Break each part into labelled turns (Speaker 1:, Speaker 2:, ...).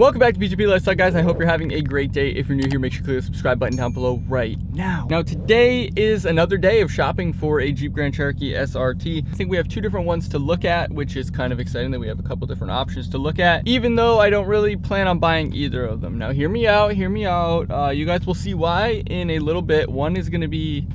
Speaker 1: Welcome back to BGP Lifestyle, guys. I hope you're having a great day. If you're new here, make sure you click the subscribe button down below right now. Now, today is another day of shopping for a Jeep Grand Cherokee SRT. I think we have two different ones to look at, which is kind of exciting that we have a couple different options to look at, even though I don't really plan on buying either of them. Now, hear me out, hear me out. You guys will see why in a little bit. One is going to be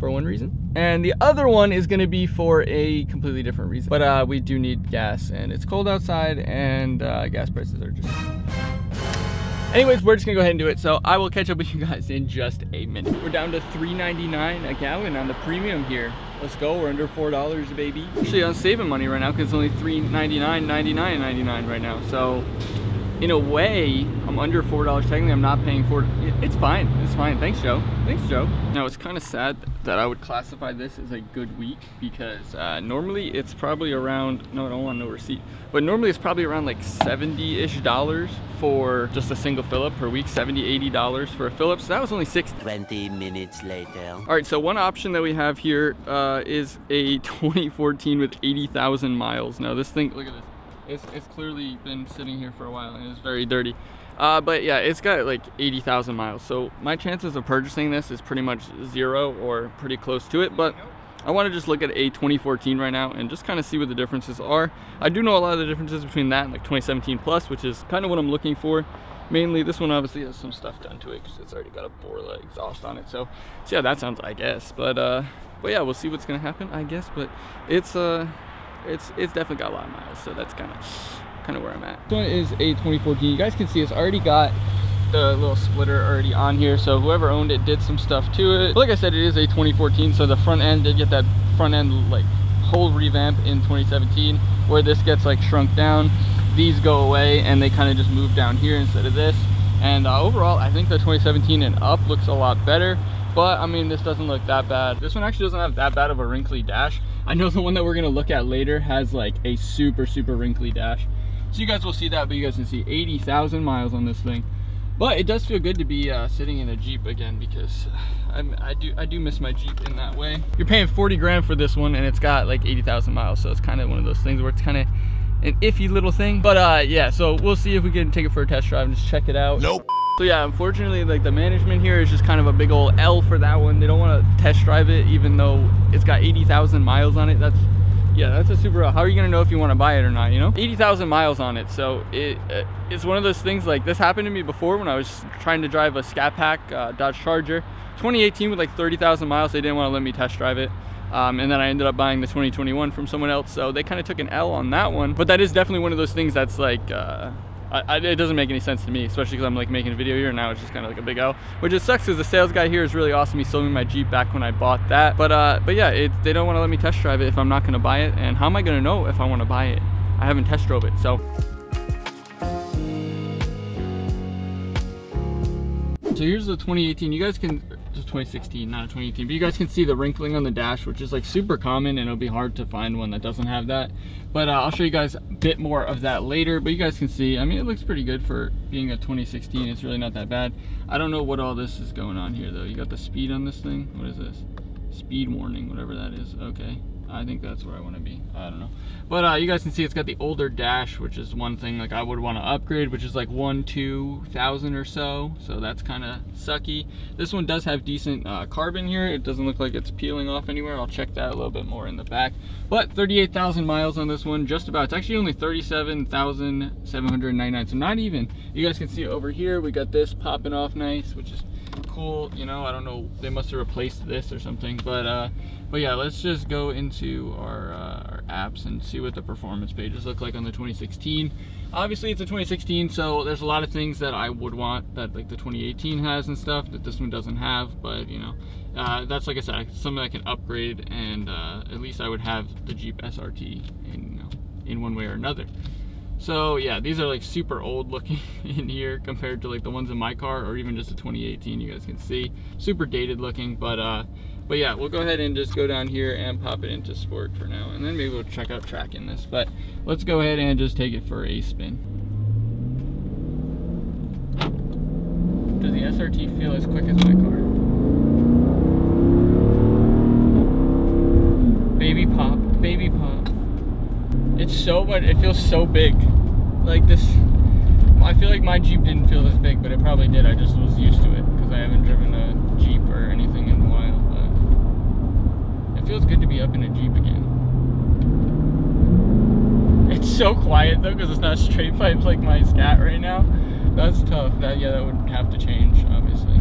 Speaker 1: for one reason, and the other one is going to be for a completely different reason. But we do need gas, and it's cold outside, and gas prices are just... Anyways, we're just gonna go ahead and do it. So I will catch up with you guys in just a minute. We're down to $3.99 a gallon on the premium here. Let's go, we're under $4, baby. Actually, I'm saving money right now because it's only $3.99, $99.99 right now. So in a way, I'm under $4. Technically, I'm not paying for it. It's fine, it's fine. Thanks, Joe. Thanks, Joe. Now, it's kind of sad that I would classify this as a good week because normally it's probably around, no, I don't want no receipt, but normally it's probably around like $70-ish for just a single fill up per week, $70, $80 for a fill up. So that was only
Speaker 2: 20 minutes later.
Speaker 1: All right, so one option that we have here is a 2014 with 80,000 miles. Now this thing, look at this. It's clearly been sitting here for a while and it's very dirty. But yeah, it's got like 80,000 miles. So my chances of purchasing this is pretty much zero or pretty close to it. But I want to just look at a 2014 right now and just kind of see what the differences are. I do know a lot of the differences between that and like 2017 Plus, which is kind of what I'm looking for. Mainly this one obviously has some stuff done to it because it's already got a Borla exhaust on it. So see how that sounds, I guess. But yeah, we'll see what's gonna happen, I guess. But it's definitely got a lot of miles, so that's kind of where I'm at. This one is a 2014. You guys can see it's already got the little splitter already on here, so whoever owned it did some stuff to it. But like I said, it is a 2014, so the front end did get that front end like whole revamp in 2017, where this gets like shrunk down. These go away and they kind of just move down here instead of this. And overall, I think the 2017 and up looks a lot better. But I mean, this doesn't look that bad. This one actually doesn't have that bad of a wrinkly dash. I know the one that we're gonna look at later has like a super wrinkly dash. So you guys will see that, but you guys can see 80,000 miles on this thing. But it does feel good to be sitting in a Jeep again because I do miss my Jeep in that way. You're paying 40 grand for this one and it's got like 80,000 miles. So it's kind of one of those things where it's kind of an iffy little thing. But yeah, so we'll see if we can take it for a test drive and just check it out. Nope. So yeah, unfortunately, like the management here is just kind of a big old L for that one. They don't want to test drive it, even though it's got 80,000 miles on it. That's a super, how are you gonna know if you want to buy it or not, you know? 80,000 miles on it, so it's one of those things. Like this happened to me before when I was trying to drive a Scat Pack Dodge Charger 2018 with like 30,000 miles. They didn't want to let me test drive it. And then I ended up buying the 2021 from someone else, so they kind of took an L on that one. But that is definitely one of those things that's like it doesn't make any sense to me, especially because I'm like making a video here and now it's just kind of like a big L, which just sucks because the sales guy here is really awesome. He sold me my Jeep back when I bought that. But yeah, they don't want to let me test drive it if I'm not going to buy it. And how am I going to know if I want to buy it? I haven't test drove it, so. So here's the 2018. You guys can, just 2016, not a 2018, but you guys can see the wrinkling on the dash, which is like super common, and it'll be hard to find one that doesn't have that. But I'll show you guys a bit more of that later. But you guys can see, I mean, it looks pretty good for being a 2016. It's really not that bad. I don't know what all this is going on here though. You got the speed on this thing. What is this? Speed warning, whatever that is. Okay. I think that's where I want to be. I don't know. But you guys can see it's got the older dash, which is one thing like I would want to upgrade, which is like 2,000 or so. So that's kind of sucky. This one does have decent carbon here. It doesn't look like it's peeling off anywhere. I'll check that a little bit more in the back. But 38,000 miles on this one, just about. It's actually only 37,799. So not even. You guys can see over here, we got this popping off nice, which is cool. You know, I don't know, they must have replaced this or something. But yeah, let's just go into our apps and see what the performance pages look like on the 2016. Obviously it's a 2016, so there's a lot of things that I would want that like the 2018 has and stuff that this one doesn't have. But you know, that's, like I said, something I can upgrade, and at least I would have the Jeep SRT in one way or another. So yeah, these are like super old looking in here compared to like the ones in my car, or even just the 2018. You guys can see super dated looking. But yeah, we'll go ahead and just go down here and pop it into sport for now, and then maybe we'll check out track in this. But let's go ahead and just take it for a spin. Does the SRT feel as quick as my car? Baby pop, baby pop. It's so much, it feels so big. Like this, I feel like my Jeep didn't feel this big, but it probably did. I just was used to it because I haven't driven a Jeep or anything in a while. But it feels good to be up in a Jeep again. It's so quiet though because it's not straight pipes like my Scat right now. That's tough. That would have to change, obviously.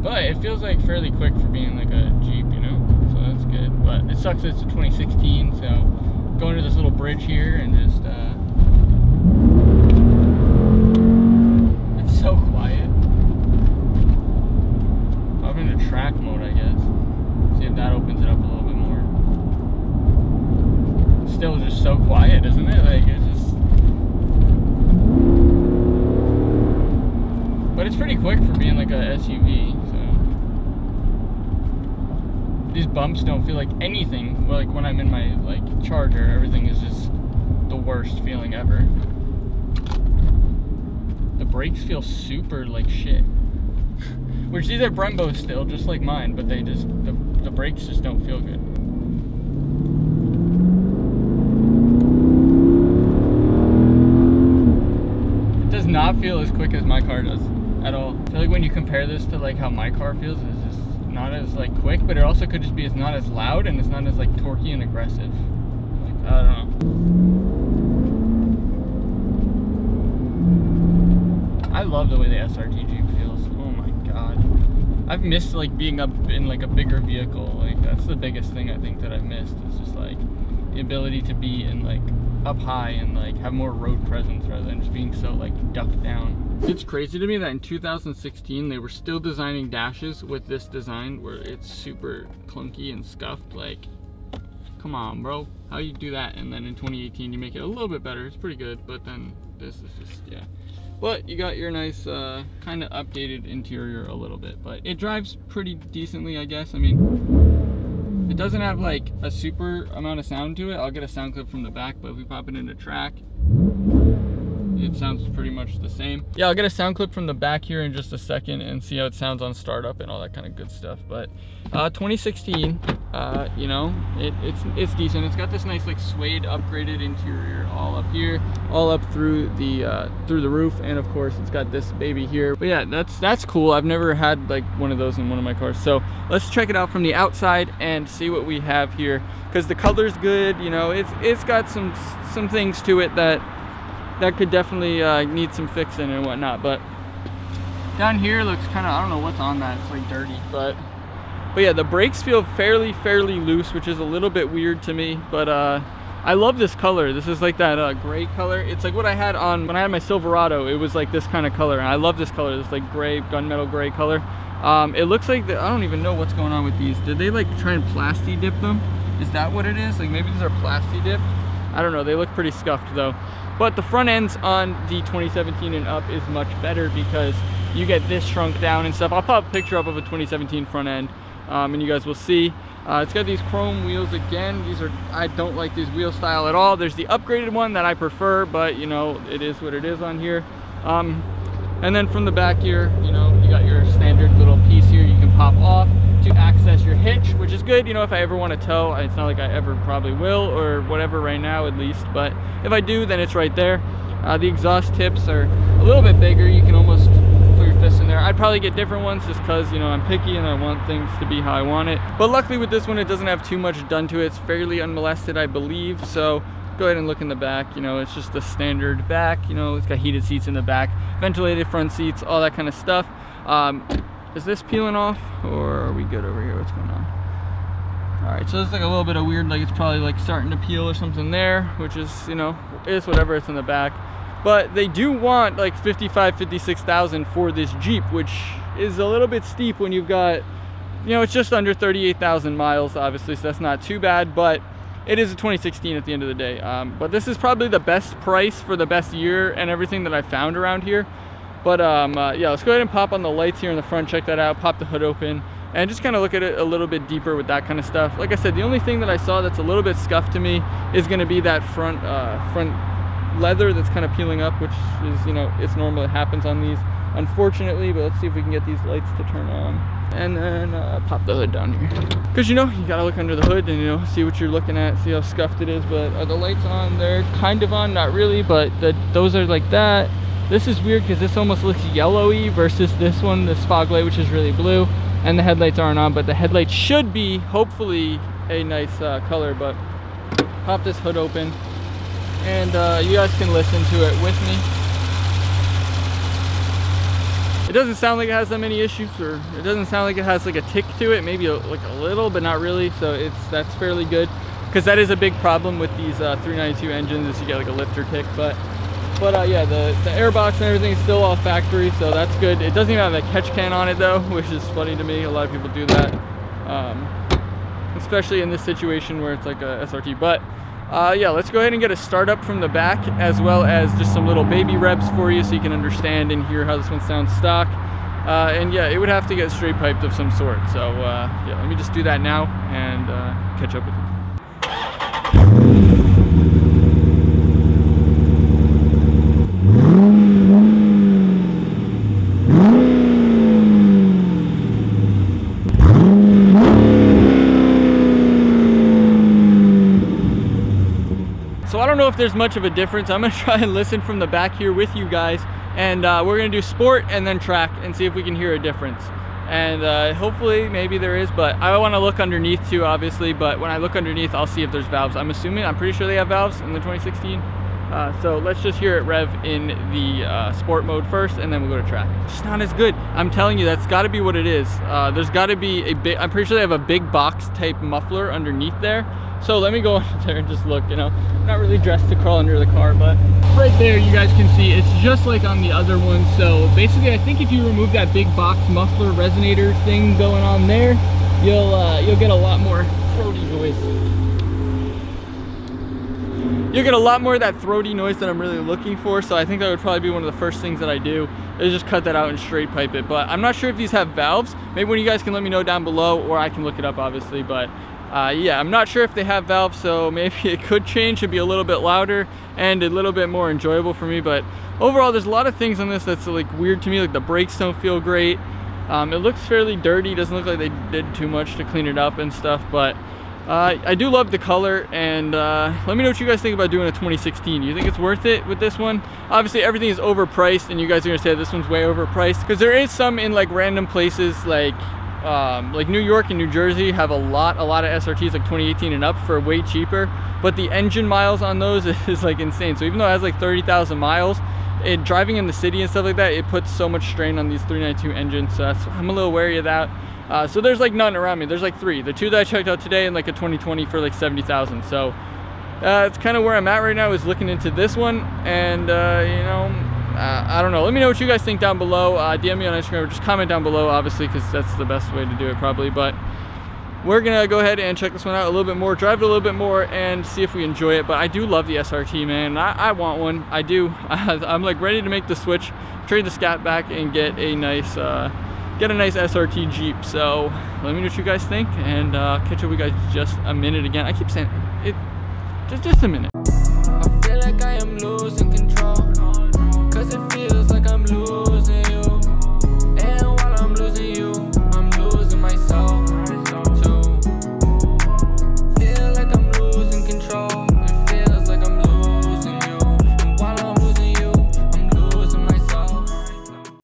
Speaker 1: But it feels like fairly quick for being like a Jeep, you know? So that's good. But it sucks it's a 2016, so going to this little bridge here and just it's so quiet. I'm in a track mode, I guess. See if that opens it up a little bit more. It's still just so quiet, isn't it? Like it's just, but it's pretty quick for being like a SUV, so these bumps don't feel like anything. Like when I'm in my like Charger, everything is just the worst feeling ever. The brakes feel super like shit. Which these are Brembos still, just like mine, but they just the brakes just don't feel good. It does not feel as quick as my car does at all. I feel like when you compare this to like how my car feels, it's just not as like quick, but it also could just be it's not as loud and it's not as like torquey and aggressive. Like, I don't know. I love the way the SRT Jeep feels. Oh my god. I've missed like being up in like a bigger vehicle. Like that's the biggest thing I think that I've missed. It's just like the ability to be in like up high and like have more road presence rather than just being so like ducked down. It's crazy to me that in 2016 they were still designing dashes with this design where it's super clunky and scuffed. Like, come on, bro, how you do that? And then in 2018 you make it a little bit better. It's pretty good, but then this is just, yeah. But you got your nice kind of updated interior a little bit, but it drives pretty decently, I guess. I mean, it doesn't have like a super amount of sound to it. I'll get a sound clip from the back, but if we pop it into track, it sounds pretty much the same. Yeah, I'll get a sound clip from the back here in just a second and see how it sounds on startup and all that kind of good stuff. But 2016, you know, it's decent. It's got this nice like suede upgraded interior all up here, all up through the roof, and of course it's got this baby here. But yeah, that's cool. I've never had like one of those in one of my cars, so let's check it out from the outside and see what we have here, because the color's good. You know, it's got some things to it that could definitely need some fixing and whatnot. But down here looks kind of, I don't know what's on that, it's like dirty, but yeah, the brakes feel fairly loose, which is a little bit weird to me. But I love this color. This is like that gray color. It's like what I had on when I had my Silverado. It was like this kind of color, and I love this color, this like gray, gunmetal gray color. It looks like I don't even know what's going on with these. Did they like try and plasti dip them? Is that what it is? Like maybe these are plasti dipped? I don't know. They look pretty scuffed though. But the front ends on the 2017 and up is much better because you get this shrunk down and stuff. I'll pop a picture up of a 2017 front end, and you guys will see. It's got these chrome wheels again. I don't like these wheel style at all. There's the upgraded one that I prefer, but you know, it is what it is on here. And then from the back here, you know, you got your standard little piece here you can pop off to access your hitch, which is good. You know, if I ever want to tow, it's not like I ever probably will or whatever right now at least, but if I do, then it's right there. The exhaust tips are a little bit bigger. You can almost put your fist in there. I'd probably get different ones just because, you know, I'm picky and I want things to be how I want it. But luckily with this one, it doesn't have too much done to it. It's fairly unmolested, I believe. So go ahead and look in the back. You know, it's just the standard back. You know, it's got heated seats in the back, ventilated front seats, all that kind of stuff. Is this peeling off, or are we good over here? What's going on? All right, so it's like a little bit of weird, like it's probably like starting to peel or something there, which is, you know, it's whatever, it's in the back. But they do want like 56,000 for this Jeep, which is a little bit steep when you've got, you know, it's just under 38,000 miles, obviously, so that's not too bad, but it is a 2016 at the end of the day. But this is probably the best price for the best year and everything that I found around here. But yeah, let's go ahead and pop on the lights here in the front, check that out, pop the hood open, and just kind of look at it a little bit deeper with that kind of stuff. Like I said, the only thing that I saw that's a little bit scuffed to me is going to be that front leather that's kind of peeling up, which is, you know, it's normal, it happens on these, unfortunately. But let's see if we can get these lights to turn on, and then pop the hood down here, because, you know, you gotta look under the hood and, you know, see what you're looking at, see how scuffed it is. But are the lights on? They're kind of on, not really, but those are like that. This is weird because this almost looks yellowy versus this one, this fog light, which is really blue, and the headlights aren't on, but the headlights should be hopefully a nice color. But pop this hood open and you guys can listen to it with me. It doesn't sound like it has that many issues, or it doesn't sound like it has like a tick to it, maybe like a little, but not really. So that's fairly good, because that is a big problem with these 392 engines, is you get like a lifter tick. But yeah, the airbox and everything is still all factory, so that's good. It doesn't even have a catch can on it though, which is funny to me. A lot of people do that, especially in this situation where it's like a SRT. But yeah, let's go ahead and get a start up from the back, as well as just some little baby revs for you so you can understand and hear how this one sounds stock. And yeah, it would have to get straight piped of some sort. So yeah, let me just do that now and catch up with you. So I don't know if there's much of a difference. I'm gonna try and listen from the back here with you guys, and we're gonna do sport and then track and see if we can hear a difference. And hopefully maybe there is, but I want to look underneath too, obviously. But when I look underneath, I'll see if there's valves. I'm pretty sure they have valves in the 2016. So let's just hear it rev in the sport mode first, and then we'll go to track. It's just not as good. I'm telling you, that's got to be what it is. There's got to be a big, I'm pretty sure they have a big box type muffler underneath there. So let me go under there and just look, you know. I'm not really dressed to crawl under the car, but right there you guys can see it's just like on the other one. So basically I think if you remove that big box muffler resonator thing going on there, you'll get a lot more throaty noise. You'll get a lot more of that throaty noise that I'm really looking for. So I think that would probably be one of the first things that I do, is just cut that out and straight pipe it. But I'm not sure if these have valves. Maybe one of you guys can let me know down below, or I can look it up obviously. But yeah, I'm not sure if they have valves, so maybe it could change to be a little bit louder and a little bit more enjoyable for me. But overall, there's a lot of things on this that's like weird to me. Like the brakes don't feel great. It looks fairly dirty. Doesn't look like they did too much to clean it up and stuff. But I do love the color, and let me know what you guys think about doing a 2016. You think it's worth it with this one? Obviously everything is overpriced, and you guys are gonna say this one's way overpriced, because there is some in like random places like New York and New Jersey have a lot of SRTs like 2018 and up for way cheaper, but the engine miles on those is like insane. So even though it has like 30,000 miles, driving in the city and stuff like that, it puts so much strain on these 392 engines. So I'm a little wary of that. So there's like none around me. There's like three. The two that I checked out today, and like a 2020 for like 70,000. So it's kind of where I'm at right now, is looking into this one. And you know, I don't know. Let me know what you guys think down below. DM me on Instagram, or just comment down below, obviously, because that's the best way to do it probably. But we're gonna go ahead and check this one out a little bit more, drive it a little bit more, and see if we enjoy it. But I do love the SRT, man. I want one. I do. I'm like ready to make the switch, trade the Scat Pack, and get a nice SRT Jeep. So let me know what you guys think, and catch up with you guys just a minute again. I keep saying it, just a minute.